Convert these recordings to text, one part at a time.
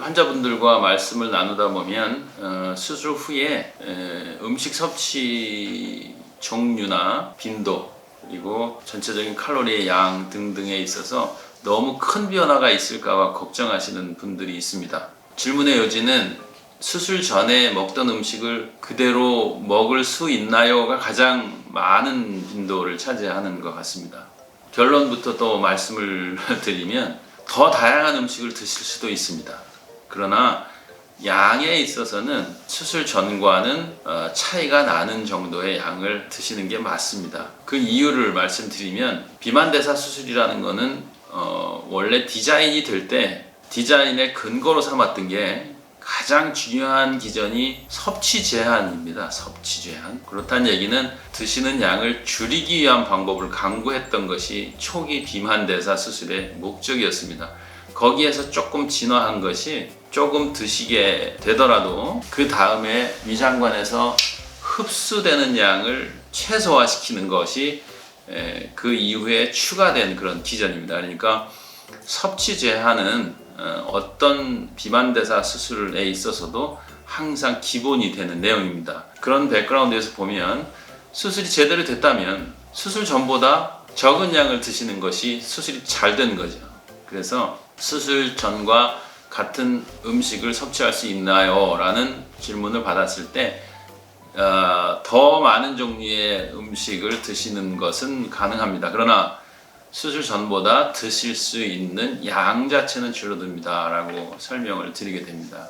환자분들과 말씀을 나누다 보면 수술 후에 음식 섭취 종류나 빈도 그리고 전체적인 칼로리의 양 등등에 있어서 너무 큰 변화가 있을까봐 걱정하시는 분들이 있습니다. 질문의 요지는 수술 전에 먹던 음식을 그대로 먹을 수 있나요?가 가장 많은 빈도를 차지하는 것 같습니다. 결론부터 또 말씀을 드리면 더 다양한 음식을 드실 수도 있습니다. 그러나 양에 있어서는 수술 전과는 차이가 나는 정도의 양을 드시는 게 맞습니다. 그 이유를 말씀드리면 비만대사 수술이라는 거는 원래 디자인이 될 때 디자인의 근거로 삼았던 게 가장 중요한 기전이 섭취 제한입니다. 섭취 제한. 그렇다는 얘기는 드시는 양을 줄이기 위한 방법을 강구했던 것이 초기 비만대사 수술의 목적이었습니다. 거기에서 조금 진화한 것이 조금 드시게 되더라도 그 다음에 위장관에서 흡수되는 양을 최소화시키는 것이 그 이후에 추가된 그런 기전입니다. 그러니까 섭취 제한은 어떤 비만대사 수술에 있어서도 항상 기본이 되는 내용입니다. 그런 백그라운드에서 보면 수술이 제대로 됐다면 수술 전보다 적은 양을 드시는 것이 수술이 잘 된 거죠. 그래서 수술 전과 같은 음식을 섭취할 수 있나요? 라는 질문을 받았을 때 더 많은 종류의 음식을 드시는 것은 가능합니다. 그러나 수술 전보다 드실 수 있는 양 자체는 줄어듭니다 라고 설명을 드리게 됩니다.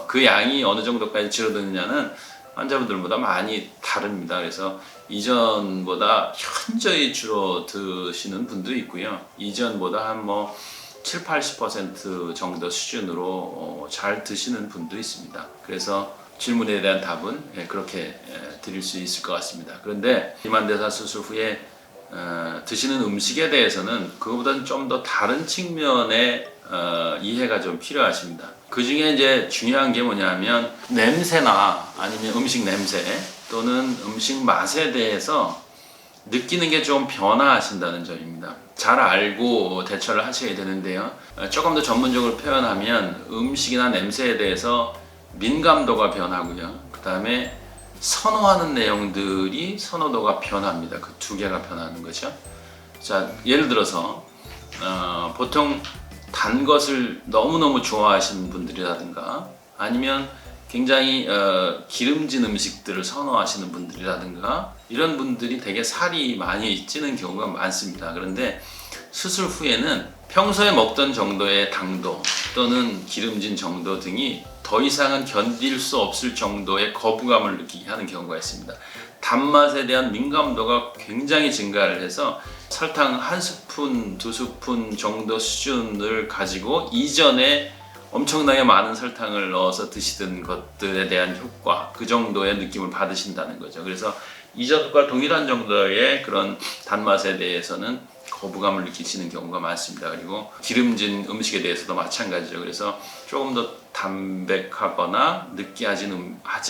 그 양이 어느 정도까지 줄어드느냐는 환자분들보다 많이 다릅니다. 그래서 이전보다 현저히 줄어드시는 분도 있고요. 이전보다 한 7, 80% 정도 수준으로 잘 드시는 분도 있습니다. 그래서 질문에 대한 답은 그렇게 드릴 수 있을 것 같습니다. 그런데 비만대사 수술 후에 드시는 음식에 대해서는 그거보다는 좀 더 다른 측면의 이해가 좀 필요하십니다. 그 중에 이제 중요한 게 뭐냐면 냄새나 아니면 음식 냄새 또는 음식 맛에 대해서 느끼는 게 좀 변화하신다는 점입니다. 잘 알고 대처를 하셔야 되는데요. 조금 더 전문적으로 표현하면 음식이나 냄새에 대해서 민감도가 변하고요. 그 다음에 선호하는 내용들이 선호도가 변합니다. 그 두 개가 변하는 거죠. 자, 예를 들어서 보통 단 것을 너무너무 좋아하시는 분들이라든가 아니면 굉장히 기름진 음식들을 선호하시는 분들이라든가 이런 분들이 되게 살이 많이 찌는 경우가 많습니다. 그런데 수술 후에는 평소에 먹던 정도의 당도 또는 기름진 정도 등이 더 이상은 견딜 수 없을 정도의 거부감을 느끼게 하는 경우가 있습니다. 단맛에 대한 민감도가 굉장히 증가를 해서 설탕 한 스푼, 두 스푼 정도 수준을 가지고 이전에 엄청나게 많은 설탕을 넣어서 드시던 것들에 대한 효과, 그 정도의 느낌을 받으신다는 거죠. 그래서 이전과 동일한 정도의 그런 단맛에 대해서는 거부감을 느끼시는 경우가 많습니다. 그리고 기름진 음식에 대해서도 마찬가지죠. 그래서 조금 더 담백하거나 느끼하지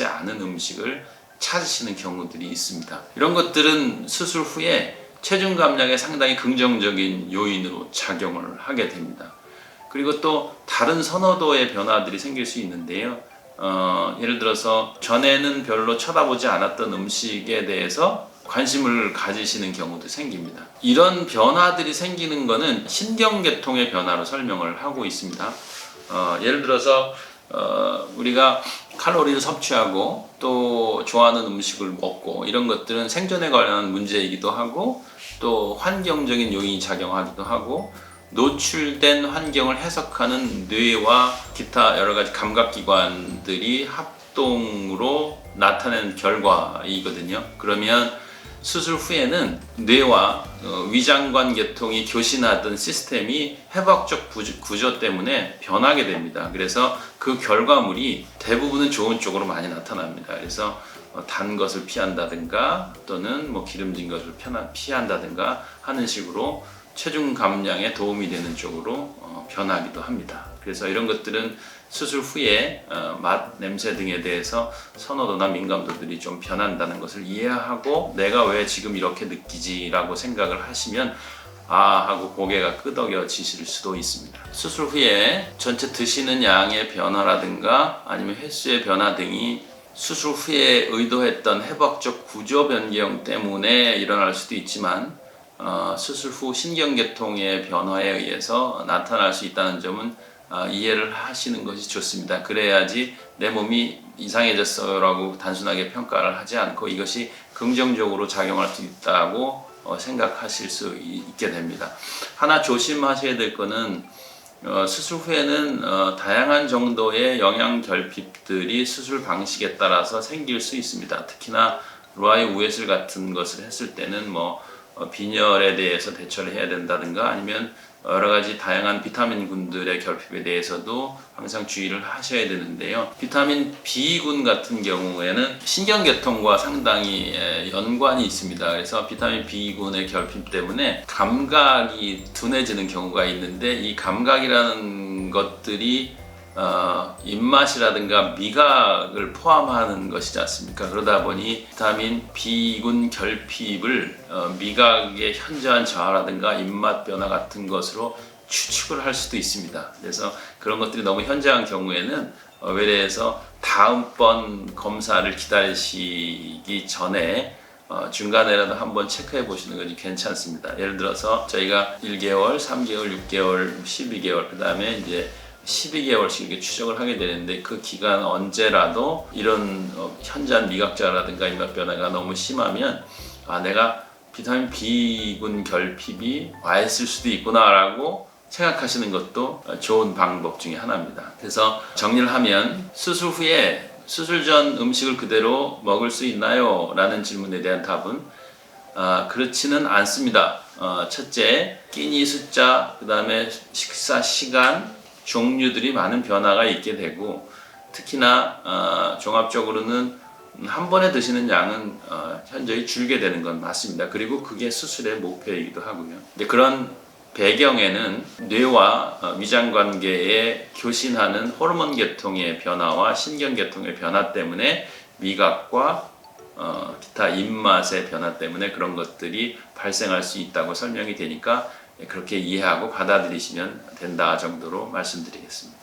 않은 음식을 찾으시는 경우들이 있습니다. 이런 것들은 수술 후에 체중 감량에 상당히 긍정적인 요인으로 작용을 하게 됩니다. 그리고 또 다른 선호도의 변화들이 생길 수 있는데요. 예를 들어서 전에는 별로 쳐다보지 않았던 음식에 대해서 관심을 가지시는 경우도 생깁니다. 이런 변화들이 생기는 것은 신경계통의 변화로 설명을 하고 있습니다. 예를 들어서 우리가 칼로리를 섭취하고 또 좋아하는 음식을 먹고 이런 것들은 생존에 관련한 문제이기도 하고 또 환경적인 요인이 작용하기도 하고 노출된 환경을 해석하는 뇌와 기타 여러 가지 감각기관들이 합동으로 나타낸 결과이거든요. 그러면 수술 후에는 뇌와 위장관 계통이 교신하던 시스템이 회복적 구조 때문에 변하게 됩니다. 그래서 그 결과물이 대부분은 좋은 쪽으로 많이 나타납니다. 그래서 단 것을 피한다든가 또는 기름진 것을 피한다든가 하는 식으로 체중 감량에 도움이 되는 쪽으로 변하기도 합니다. 그래서 이런 것들은 수술 후에 맛, 냄새 등에 대해서 선호도나 민감도들이 좀 변한다는 것을 이해하고 내가 왜 지금 이렇게 느끼지 라고 생각을 하시면 하고 고개가 끄덕여지실 수도 있습니다. 수술 후에 전체 드시는 양의 변화라든가 아니면 횟수의 변화 등이 수술 후에 의도했던 해박적 구조 변경 때문에 일어날 수도 있지만 수술 후 신경계통의 변화에 의해서 나타날 수 있다는 점은 이해를 하시는 것이 좋습니다. 그래야지 내 몸이 이상해졌어라고 단순하게 평가를 하지 않고 이것이 긍정적으로 작용할 수 있다고 생각하실 수 있게 됩니다. 하나 조심하셔야 될 거는 수술 후에는 다양한 정도의 영양 결핍들이 수술 방식에 따라서 생길 수 있습니다. 특히나 루아이 우회술 같은 것을 했을 때는 빈혈에 대해서 대처를 해야 된다든가 아니면 여러 가지 다양한 비타민군들의 결핍에 대해서도 항상 주의를 하셔야 되는데요. 비타민 B군 같은 경우에는 신경계통과 상당히 연관이 있습니다. 그래서 비타민 B군의 결핍 때문에 감각이 둔해지는 경우가 있는데 이 감각이라는 것들이 입맛이라든가 미각을 포함하는 것이지 않습니까? 그러다 보니 비타민 B군 결핍을 미각의 현저한 저하라든가 입맛 변화 같은 것으로 추측을 할 수도 있습니다. 그래서 그런 것들이 너무 현저한 경우에는 외래에서 다음번 검사를 기다리시기 전에 중간에라도 한번 체크해 보시는 것이 괜찮습니다. 예를 들어서 저희가 1개월, 3개월, 6개월, 12개월 그 다음에 이제 12개월씩 이렇게 추적을 하게 되는데 그 기간 언제라도 이런 현저한 미각저하라든가 입맛 변화가 너무 심하면 내가 비타민 B군 결핍이 와 있을 수도 있구나라고 생각하시는 것도 좋은 방법 중에 하나입니다. 그래서 정리를 하면 수술 후에 수술 전 음식을 그대로 먹을 수 있나요? 라는 질문에 대한 답은 그렇지는 않습니다. 첫째, 끼니 숫자, 그 다음에 식사 시간, 종류들이 많은 변화가 있게 되고 특히나 종합적으로는 한 번에 드시는 양은 현저히 줄게 되는 건 맞습니다. 그리고 그게 수술의 목표이기도 하고요. 근데 그런 배경에는 뇌와 위장 관계에 교신하는 호르몬 계통의 변화와 신경 계통의 변화 때문에 미각과 기타 입맛의 변화 때문에 그런 것들이 발생할 수 있다고 설명이 되니까 그렇게 이해하고 받아들이시면 된다 정도로 말씀드리겠습니다.